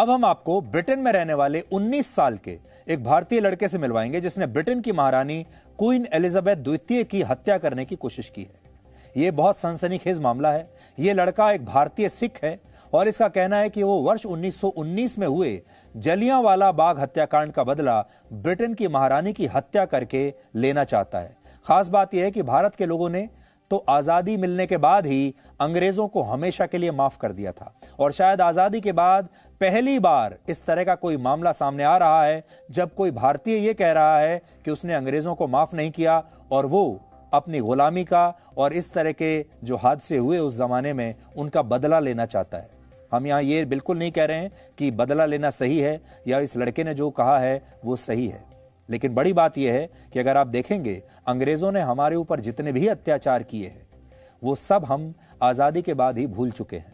अब हम आपको ब्रिटेन में रहने वाले 19 साल के एक भारतीय लड़के से मिलवाएंगे जिसने ब्रिटेन की महारानी क्वीन एलिजाबेथ द्वितीय की हत्या करने की कोशिश की है। यह बहुत सनसनीखेज मामला है। यह लड़का एक भारतीय सिख है और इसका कहना है कि वो वर्ष 1919 में हुए जलियांवाला बाग हत्याकांड का बदला ब्रिटेन की महारानी की हत्या करके लेना चाहता है। खास बात यह है कि भारत के लोगों ने तो आजादी मिलने के बाद ही अंग्रेजों को हमेशा के लिए माफ कर दिया था और शायद आजादी के बाद पहली बार इस तरह का कोई मामला सामने आ रहा है जब कोई भारतीय यह कह रहा है कि उसने अंग्रेजों को माफ नहीं किया और वो अपनी गुलामी का और इस तरह के जो हादसे हुए उस जमाने में उनका बदला लेना चाहता है। हम यहां ये बिल्कुल नहीं कह रहे हैं कि बदला लेना सही है या इस लड़के ने जो कहा है वो सही है, लेकिन बड़ी बात यह है कि अगर आप देखेंगे अंग्रेजों ने हमारे ऊपर जितने भी अत्याचार किए हैं वो सब हम आजादी के बाद ही भूल चुके हैं।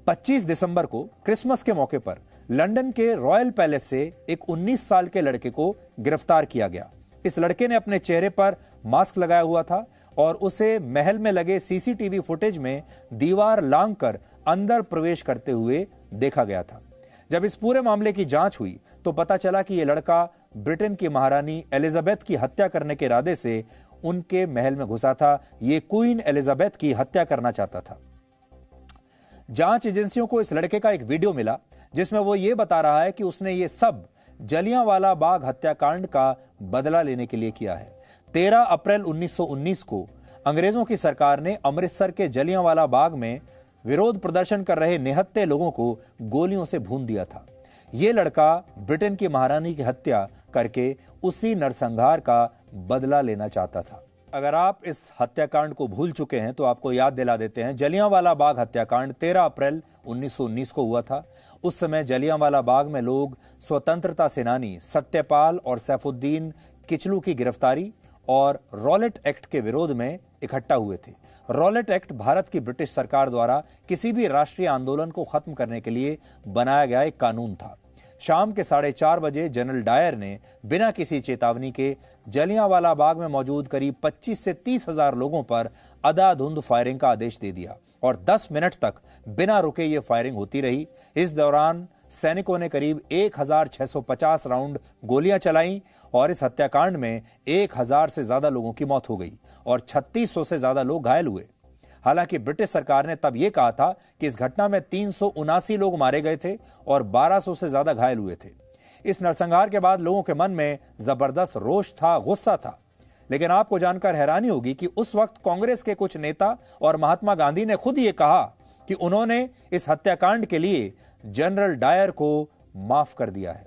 25 दिसंबर को क्रिसमस के मौके पर लंदन के रॉयल पैलेस से एक 19 साल के लड़के को गिरफ्तार किया गया। इस लड़के ने अपने चेहरे पर मास्क लगाया हुआ था और उसे महल में लगे सीसीटीवी फुटेज में दीवार लांघकर अंदर प्रवेश करते हुए देखा गया था। जब इस पूरे मामले की जांच हुई तो पता चला कि यह लड़का ब्रिटेन की महारानी एलिजाबेथ की हत्या करने के इरादे से उनके महल में घुसा था। यह क्वीन एलिजाबेथ की हत्या करना चाहता था। जांच एजेंसियों को इस लड़के का एक वीडियो मिला जिसमें वो ये बता रहा है कि उसने ये सब जलियांवाला बाग हत्याकांड का बदला लेने के लिए किया है। 13 अप्रैल 1919 को अंग्रेजों की सरकार ने अमृतसर के जलियांवाला बाग में विरोध प्रदर्शन कर रहे निहत्थे लोगों को गोलियों से भून दिया था। यह लड़का ब्रिटेन की महारानी की हत्या करके उसी नरसंहार का बदला लेना चाहता था। अगर आप इस हत्याकांड को भूल चुके हैं तो आपको याद दिला देते हैं। जलियांवाला बाग हत्याकांड 13 अप्रैल 1919 को हुआ था। उस समय जलियांवाला बाग में लोग स्वतंत्रता सेनानी सत्यपाल और सैफुद्दीन किचलू की गिरफ्तारी और रॉलेट एक्ट के विरोध में इकट्ठा हुए थे। रॉलेट एक्ट भारत की ब्रिटिश सरकार द्वारा किसी भी राष्ट्रीय आंदोलन को खत्म करने के लिए बनाया गया एक कानून था। शाम के 4:30 बजे जनरल डायर ने बिना किसी चेतावनी के जलियांवाला बाग में मौजूद करीब 25 से 30 हजार लोगों पर अंधाधुंध फायरिंग का आदेश दे दिया और 10 मिनट तक बिना रुके ये फायरिंग होती रही। इस दौरान सैनिकों ने करीब 1650 राउंड गोलियां चलाईं और इस हत्याकांड में 1000 से ज्यादा लोगों की मौत हो गई और 3600 से ज्यादा लोग घायल हुए। हालांकि ब्रिटिश सरकार ने तब यह कहा था कि इस घटना में 379 लोग मारे गए थे और 1200 से ज्यादा घायल हुए थे। इस नरसंहार के बाद लोगों के मन में जबरदस्त रोष था, गुस्सा था। लेकिन आपको जानकर हैरानी होगी कि उस वक्त कांग्रेस के कुछ नेता और महात्मा गांधी ने खुद यह कहा कि उन्होंने इस हत्याकांड के लिए जनरल डायर को माफ कर दिया है।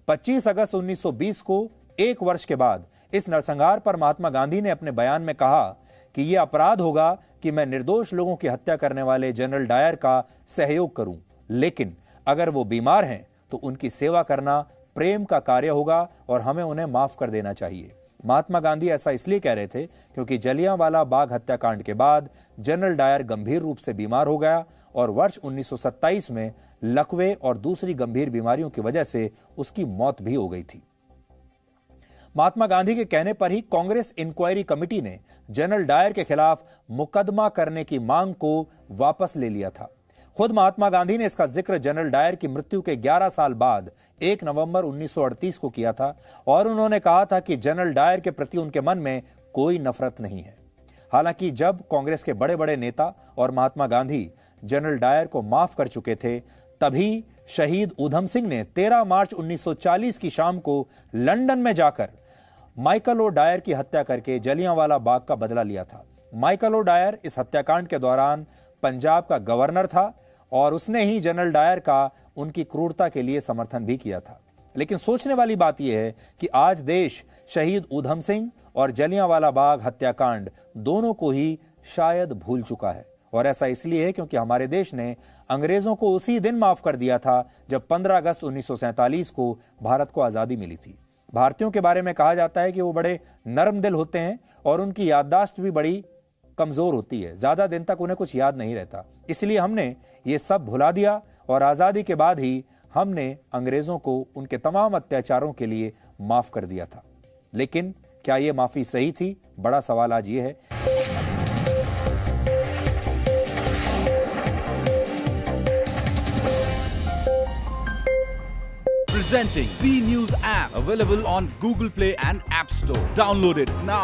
25 अगस्त 1920 को एक वर्ष के बाद इस नरसंहार पर महात्मा गांधी ने अपने बयान में कहा कि यह अपराध होगा कि मैं निर्दोष लोगों की हत्या करने वाले जनरल डायर का सहयोग करूं, लेकिन अगर वो बीमार हैं तो उनकी सेवा करना प्रेम का कार्य होगा और हमें उन्हें माफ कर देना चाहिए। महात्मा गांधी ऐसा इसलिए कह रहे थे क्योंकि जलियांवाला बाग हत्याकांड के बाद जनरल डायर गंभीर रूप से बीमार हो गया और वर्ष 1927 में लकवे और दूसरी गंभीर बीमारियों की वजह से उसकी मौत भी हो गई थी। महात्मा गांधी के कहने पर ही कांग्रेस इंक्वायरी कमेटी ने जनरल डायर के खिलाफ मुकदमा करने की मांग को वापस ले लिया था। खुद महात्मा गांधी ने इसका जिक्र जनरल डायर की मृत्यु के 11 साल बाद 1 नवंबर 1938 को किया था और उन्होंने कहा था कि जनरल डायर के प्रति उनके मन में कोई नफरत नहीं है। हालांकि जब कांग्रेस के बड़े बड़े नेता और महात्मा गांधी जनरल डायर को माफ कर चुके थे, तभी शहीद ऊधम सिंह ने 13 मार्च 1940 की शाम को लंदन में जाकर माइकल ओ डायर की हत्या करके जलियांवाला बाग का बदला लिया था। माइकल ओ डायर इस हत्याकांड के दौरान पंजाब का गवर्नर था और उसने ही जनरल डायर का उनकी क्रूरता के लिए समर्थन भी किया था। लेकिन सोचने वाली बात यह है कि आज देश शहीद ऊधम सिंह और जलियांवाला बाग हत्याकांड दोनों को ही शायद भूल चुका है और ऐसा इसलिए है क्योंकि हमारे देश ने अंग्रेजों को उसी दिन माफ कर दिया था जब 15 अगस्त 1947 को भारत को आजादी मिली थी। भारतीयों के बारे में कहा जाता है कि वो बड़े नरम दिल होते हैं और उनकी याददाश्त भी बड़ी कमजोर होती है, ज्यादा दिन तक उन्हें कुछ याद नहीं रहता। इसलिए हमने ये सब भुला दिया और आजादी के बाद ही हमने अंग्रेजों को उनके तमाम अत्याचारों के लिए माफ कर दिया था। लेकिन क्या ये माफी सही थी? बड़ा सवाल आज ये है। presenting the News app, available on Google Play and App Store. Download it now.